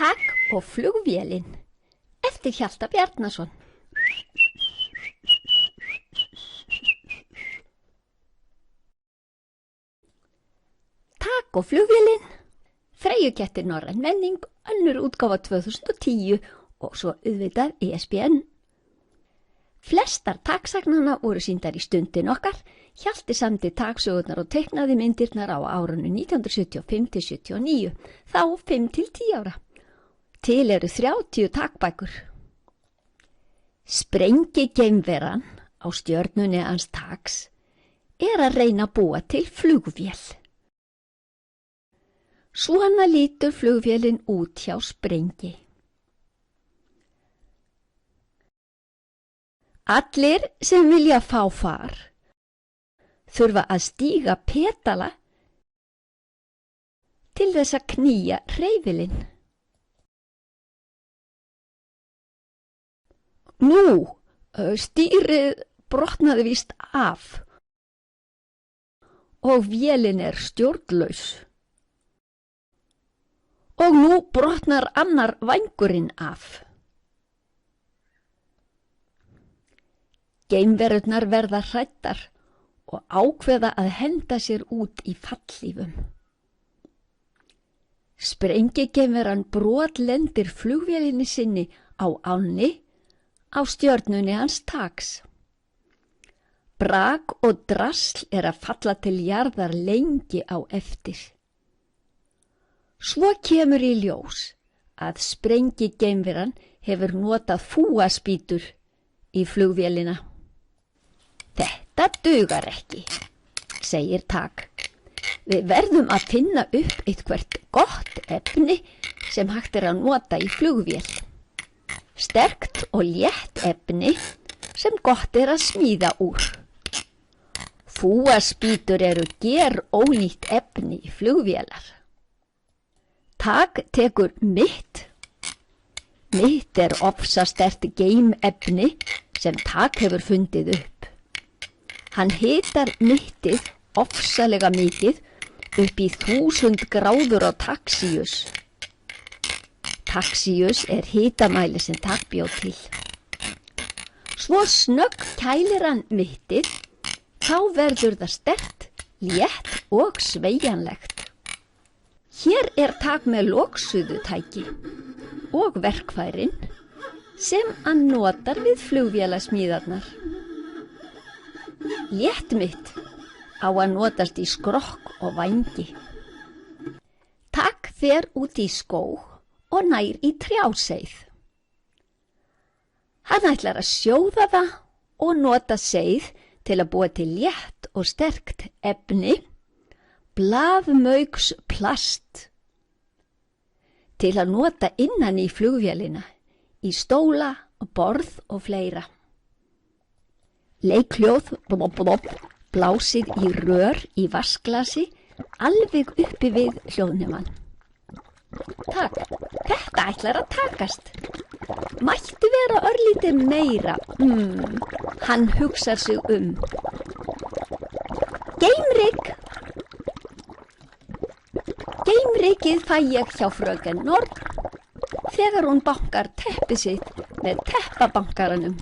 Tak og flugvélin eftir Hjalta Bjarnason. Tak og flugvélin, Freyjukettir norræn menning, önnur útgáfa 2010 og svo auðvitað ISBN. Flestar taksagnanna voru sýndar í Stundin okkar. Hjalti samdi taksögurnar og teiknaði myndirnar á árunum 1975-79, þá 5-10 ára. Til eru 30 takbækur. Sprengigeimveran á stjörnunni hans Taks að reyna að búa til flugvél. Svona lítur flugvélin út hjá Sprengi. Allir sem vilja fá far þurfa að stíga petala til þess að knýja hreyfilinn. Nú, stýrið brotnaði víst af og vélin stjórnlaus. Og nú brotnar annar vængurinn af. Geimverurnar verða hræddar og ákveða að henda sér út í fallhlífum. Sprengigeimveran brotlendir flugvélinni sinni á ánni á stjörnunni hans Taks. Brak og drasl að falla til jarðar lengi á eftir. Svo kemur í ljós að sprengigeimveran hefur notað fúaspýtur í flugvélina. Þetta dugar ekki, segir Tak. Við verðum að finna upp eitthvert gott efni sem hægt að nota í flugvél. Sterkt og létt efni sem gott að smíða úr. Fúaspýtur eru gerónýtt efni í flugvélar. Tak tekur mitt. Mitt ofsastert geimefni sem Tak hefur fundið upp. Hann hitar mittið ofsalega mikið upp í 1000 gráður á Taxíus. Taxíus hitamæli sem Tak bjó til. Svo snögg kælir hann mittið, þá verður það sterkt, létt og sveigjanlegt. Hér Tak með loksuðutæki og verkfærin sem hann notar við flugvélasmíðarnar. Létt mitt á að notast í skrokk og vængi. Tak fer út í skóg og nær í trjáseið. Hann ætlar að sjóða það og nota seið til að búa til létt og sterkt efni, blaðmauks plast, til að nota innan í flugvélina, í stóla, borð og fleira. Leikhljóð, blásið í rör í vassglasi, alveg uppi við hljóðnemann. Tak, þetta ætlar að takast. Mætti vera örlítið meira. Hann hugsar sig um. Geimrygg! Geimryggið fæ ég hjá fröken Nord þegar hún bankar teppið sitt með teppabankaranum.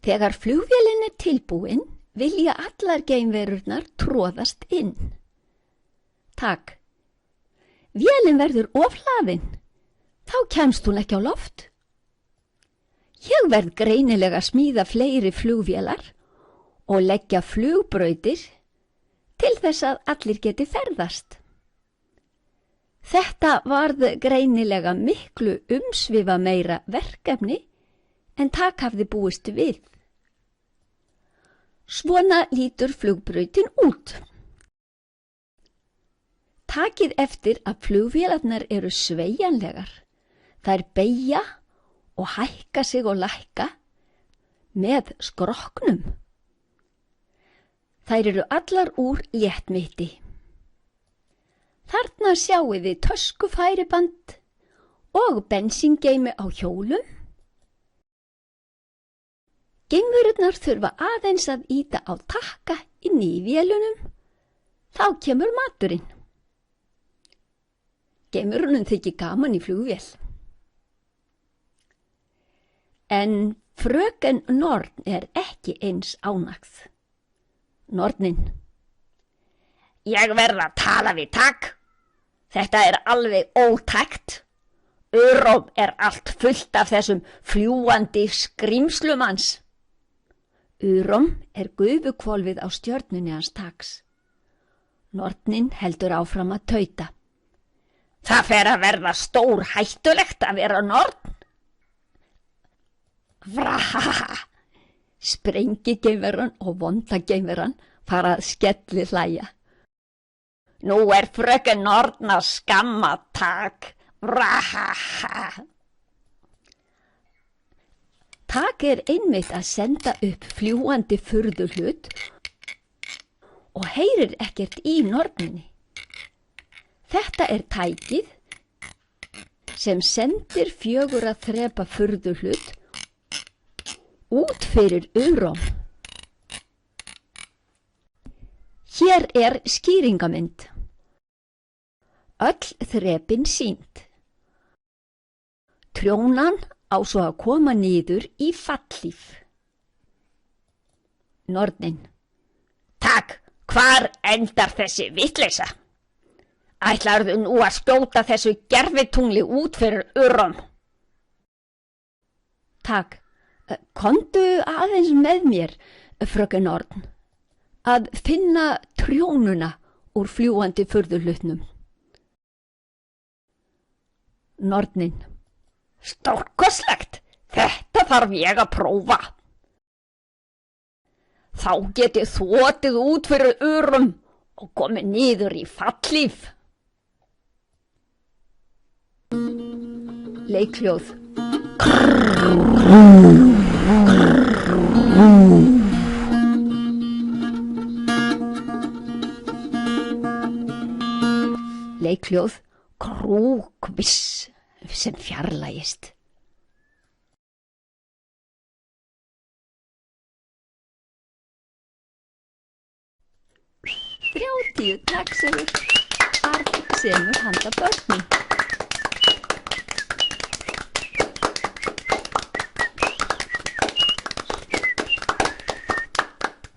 Þegar flugvélin tilbúin, vilja allar geimverurnar troðast inn. Tak, vélin verður ofhlaðin, þá kemst hún ekki á loft. Ég verð greinilega að smíða fleiri flugvélar og leggja flugbrautir til þess að allir geti ferðast. Þetta varð greinilega miklu umsvifameira verkefni en Tak hafði búist við. Svona lítur flugbrautin út. Takið eftir að flugvélarnar eru sveigjanlegar. Þær beygja og hækka sig og lækka með skrokknum. Þær eru allar úr léttmytti. Þarna sjáið þið töskufæriband og bensíngeimi á hjólum. Geimverurnar þurfa aðeins að ýta á takka inni í vélunum, þá kemur maturinn. Geimurunum þykir gaman í flugvél. En fröken Norn ekki eins ánægð. Nornin: Ég verð að tala við Tak. Þetta alveg ótækt. Uróm allt fullt af þessum fljúandi skrímslum hans. Uróm gufukvolfið á stjörnunni hans Taks. Nornin heldur áfram að tauta. Það fer að verða stór hættulegt að vera norn. Vrahaha! Sprengigeimveran og vondageimveran fara að skelli hlæja. Nú fröken Norn að skamma Tak. Vrahaha! Tak einmitt að senda upp fljúandi furðuhlut og heyrir ekkert í norninni. Þetta tækið sem sendir 4 þrepa furðuhlut út fyrir Uróm. Hér skýringamynd. Öll þrepin sýnd. Trjónan á svo að koma niður í fallhlíf. Nornin: Tak, hvar endar þessi vitleysa? Ætlarðu nú að skjóta þessu gervitungli út fyrir Uróm? Tak: Komdu aðeins með mér, fröken Norn, að finna trjónuna úr fljúandi furðuhlutnum. Nornin: Stórkostlegt, þetta þarf ég að prófa. Þá get ég þotið út fyrir Uróm og komið niður í fallhlíf. Leikhljóð. Leikhljóð. Krúkviss sem fjarlægist. 30 takksögur arðsemur handa börnum.